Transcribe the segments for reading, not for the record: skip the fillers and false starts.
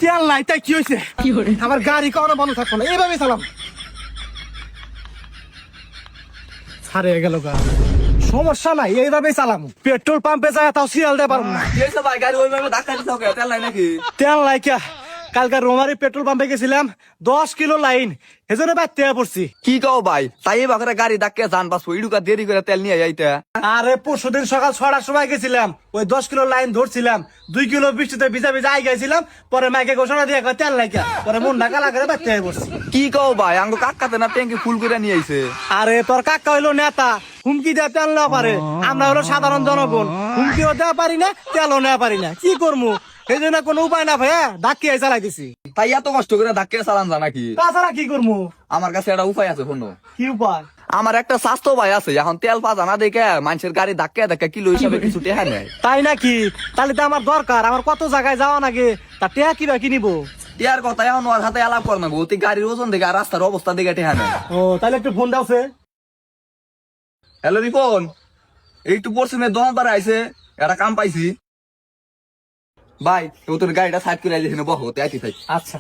তেল নাই তাই কি হয়েছে? আমার গাড়ি কখনো বন্ধ থাকবো না, এইভাবে চালাম। ছাড়ে গেল গা, সমস্যা নাই, এইভাবেই চালাম। পেট্রোল পাম্পে যায় তাও সিরিয়াল দেওয়া পারবো না। ভাই গাড়ি ওইভাবে ধাক্কা দিতে হবে, তেল নাই নাকি? তেল নাই কে? কালকে রোমারি পেট্রোল পাম্পে গেছিলাম, 10 কিলো লাইন, এজন্য বাদ তেল পড়ছি। কি কও ভাই, তাই বাকরে গাড়ি ধাক্কা যান বাস ইডুকা দেরি করে তেল নিয়ে যাইতে। আরে পরশুদিন সকাল 6টার সময় গেছিলাম, ওই 10 কিলো লাইন ধরছিলাম, 2 কিলো বৃষ্টিতে ভিজা ভিজা আই গেছিলাম, পরে মাইকে ঘোষণা দিয়ে কয় তেল নাই কে, পরে মন ঢাকা লাগে বাদ তেল পড়ছি। কি কও ভাই, আঙ্গো কাকাতে না ট্যাঙ্কি ফুল করে নিয়ে আইছে। আরে তোর কাকা হইলো নেতা, হুমকি দেওয়া তেল নেওয়া পারে, আমরা হলো সাধারণ জনগণ, হুমকিও দেওয়া পারি না, তেলও নেওয়া পারি না, কি করবো? এই জন্য কোনো উপায় না ভাইয়া, ধাক্কিয়ে চালাই দিছি। তাই এত কষ্ট করে ধাক্কা চালান জানা কি? তাছাড়া কি করবো? আমার কাছে একটা উপায় আছে শোনো। কি উপায়? আমার একটা স্বাস্থ্য ভাই আছে, এখন তেল পাজা না দেখে মানুষের গাড়ি ধাক্কা ধাক্কা কিলো হিসাবে কিছু টেহা নেয়। তাই নাকি? তাহলে তো আমার দরকার, আমার কত জায়গায় যাওয়া নাকি, তা টেহা কিবা কিনিবো? টিয়ার কথা এখন ওর হাতে আলাপ কর না গো, তুই গাড়ির ওজন দেখে আর রাস্তার অবস্থা দেখে টেহা নেয়। ও তাহলে একটু ফোন দাও সে। হ্যালো রিপন, একটু পশ্চিমের দোকানদার আইছে, একটা কাম পাইছি। ভাই তো তোর গাড়িটা সাইড করে আইলে বহতে আইতে থাক। আচ্ছা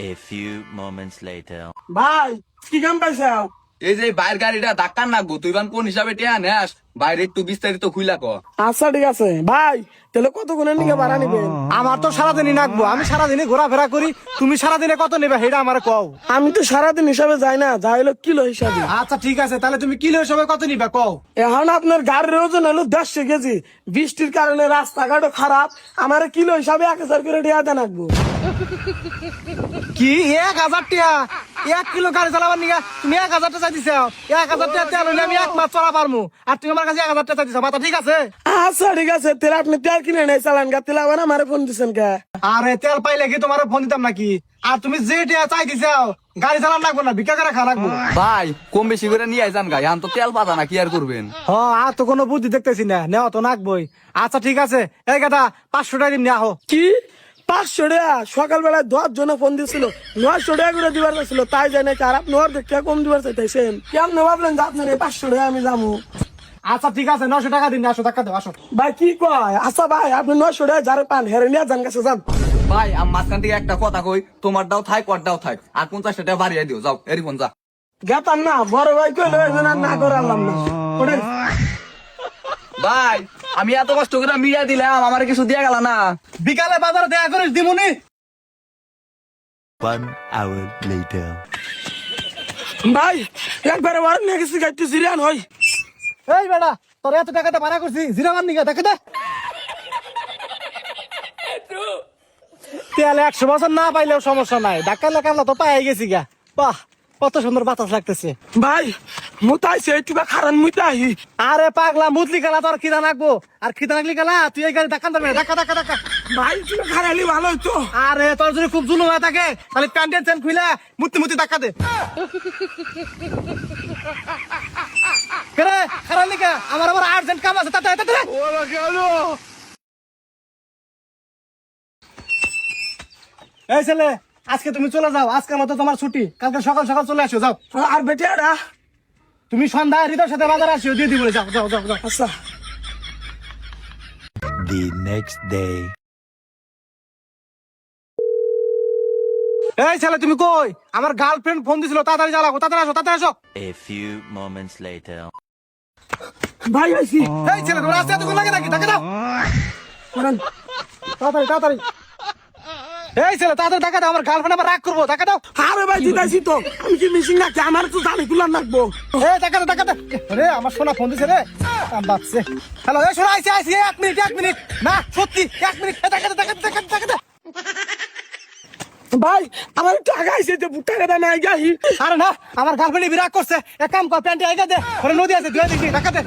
A few moments later. ভাই, কি কাম পাইছাও? এই যে বাইরের গাড়িটা ধাক্কা নাকবো, তুই বান কোন হিসাবে টেহা নেস, বাইরে একটু বিস্তারিত খুইলা ক। আচ্ছা ঠিক আছে ভাই, তাহলে কতক্ষণের নিকে ভাড়া নিবেন? আমার তো সারাদিনই নাকবো, আমি সারাদিনে ঘোরাফেরা করি, তুমি সারাদিনে কত নেবে সেটা আমার কও। আমি তো সারাদিন হিসাবে যাই না, যা হলো কিলো হিসাবে। আচ্ছা ঠিক আছে, তাহলে তুমি কিলো হিসাবে কত নিবে কও। এখন আপনার গাড়ির ওজন হলো 150 কেজি, বৃষ্টির কারণে রাস্তাঘাটও খারাপ, আমার কিলো হিসাবে 1000 করে দেওয়া দেন রাখবো। কি 1000 টাকা? 1 কিলো গাড়ি চালাবার নিগা তুমি 1000 টাকা চাইতেছ? 1000 টাকা তেল হইলে আমি 1 মাস চলা পারবো, আর তুমি আমার কাছে 1000 টাকা চাইতেছ? মাথা ঠিক আছে? আচ্ছা ঠিক আছে, তাহলে আপনি তেল কিনে নেই চালান গা, তেল আবার আমার ফোন দিচ্ছেন কে? আরে তেল পাইলে কি তোমার ফোন দিতাম নাকি? আর তুমি যে টাকা চাইতেছ গাড়ি চালান লাগবো না, ভিক্ষা করে খা লাগবো। ভাই কম বেশি করে নিয়ে যান গাই, এখন তো তেল পাতা না, কি আর করবেন? আর তো কোনো বুদ্ধি দেখতেছি না, নেওয়া তো নাকবই। আচ্ছা ঠিক আছে, এই কথা 500 টাকা দিন আহো। কি 500 টাকা? সকালবেলায় 10 জনে ফোন দিছিল, 900 টাকা করে দিবার ছিল, তাই জানে আর আপনি ওর দেখে কম দিবার চাইতেছেন? কেমন ভাবলেন যে আপনার এই 500 টাকা আমি যাবো? আচ্ছা ঠিক আছে, 900 টাকা দিন, আসো টাকা দাও, আসো। ভাই কি কয়? আচ্ছা ভাই, আপনি 900 টাকা যারে পান হেরে নিয়ে যান, কাছে যান। ভাই আমি মাঝখান থেকে একটা কথা কই, তোমার দাও থাক ওর দাও থাক, আর 50 টাকা বাড়িয়ে দিও, যাও এরিফোন যা। গেতাম না, বড় ভাই কইলো এই জন্য আর না করালাম না। ওঠেন। ভাই আমি এত কষ্ট করে মিডিয়া দিলাম, আমার কিছু দিয়া গেল না। বিকালে বাজারে দেখা করিস দিমুনি। 1 hour later. ভাই একবারে ওর নিয়ে গেছি, গাইতে জিরান হই। এই বেটা, তোর এত টাকাটা ভাড়া করছি, জিরামান নিগা দেখে দে। তেল 100 বছর না পাইলেও সমস্যা নাই, ধাক্কা লাগামলা তো পাই গেছি গা। বাহ, কত সুন্দর বাতাস লাগতেছে। ভাই মুতাইছে একটুবা খারান মুতাই। আরে পাগলা, মুতলি গেলা তোর খিদা নাকবো, আর খিদা নাকলি গেলা তুই এই গাড়ি ধাক্কা দেবে, ধাক্কা ধাক্কা ধাক্কা। ভাই তুমি খারালি ভালো হইতো। আরে তোর যদি খুব জুলুম হয়ে থাকে তাহলে প্যান্টের চেন খুলে মুতি মুতি ধাক্কা দে। কেরে খারাপ লিখা, আমার আবার আর্জেন্ট কাম আছে, তাতে তাতে। ওরা গেল। এই ছেলে, আজকে তুমি চলে যাও, আজকের মতো তোমার ছুটি, কালকে সকাল সকাল চলে আসো, যাও। আর বেটিয়ারা? তুমি সন্ধ্যায় হৃদয়ের সাথে বাজারে আসিও, দিয়ে দিবো, যাও যাও যাও যাও। আচ্ছা। The next day. এই ছেলে তুমি কই? আমার গার্লফ্রেন্ড ফোন দিছিল, তাড়াতাড়ি জ্বালাবো, তাড়াতাড়ি আসো, তাড়াতাড়ি আসো। A few moments later. ভাই আইছি। এই ছেলে, তোমার আসতে এতক্ষণ লাগে নাকি? ধাক্কা দাও তাড়াতাড়ি তাড়াতাড়ি। এই ছেলে তাড়াতাড়ি ধাক্কা দাও, আমার গার্লফ্রেন্ড আবার রাগ করবো, ধাক্কা দাও। আরে ভাই দিতাইছি তো, আমি কি মিশিং নাকি? আমার তো জানি কুলার লাগবো। এই ধাক্কা দাও, ধাক্কা দাও। আরে আমার সোনা ফোন দিছে রে, বাচ্চে। হ্যালো, এই সোনা আইছি আইছি, 1 মিনিট 1 মিনিট, না সত্যি 1 মিনিট, ধাক্কা দাও ধাক্কা দাও ধাক্কা দাও, ধাক্কা দাও। ভাই আমার টাকা আইছে তো, টাকা দা নাই গাই। আরে না, আমার গার্লফ্রেন্ড বিরাগ করছে, এক কাম কর, প্যান্টে আইগা দে, ওরে নদী আছে, ধুয়ে দিছি, ধাক্কা দে।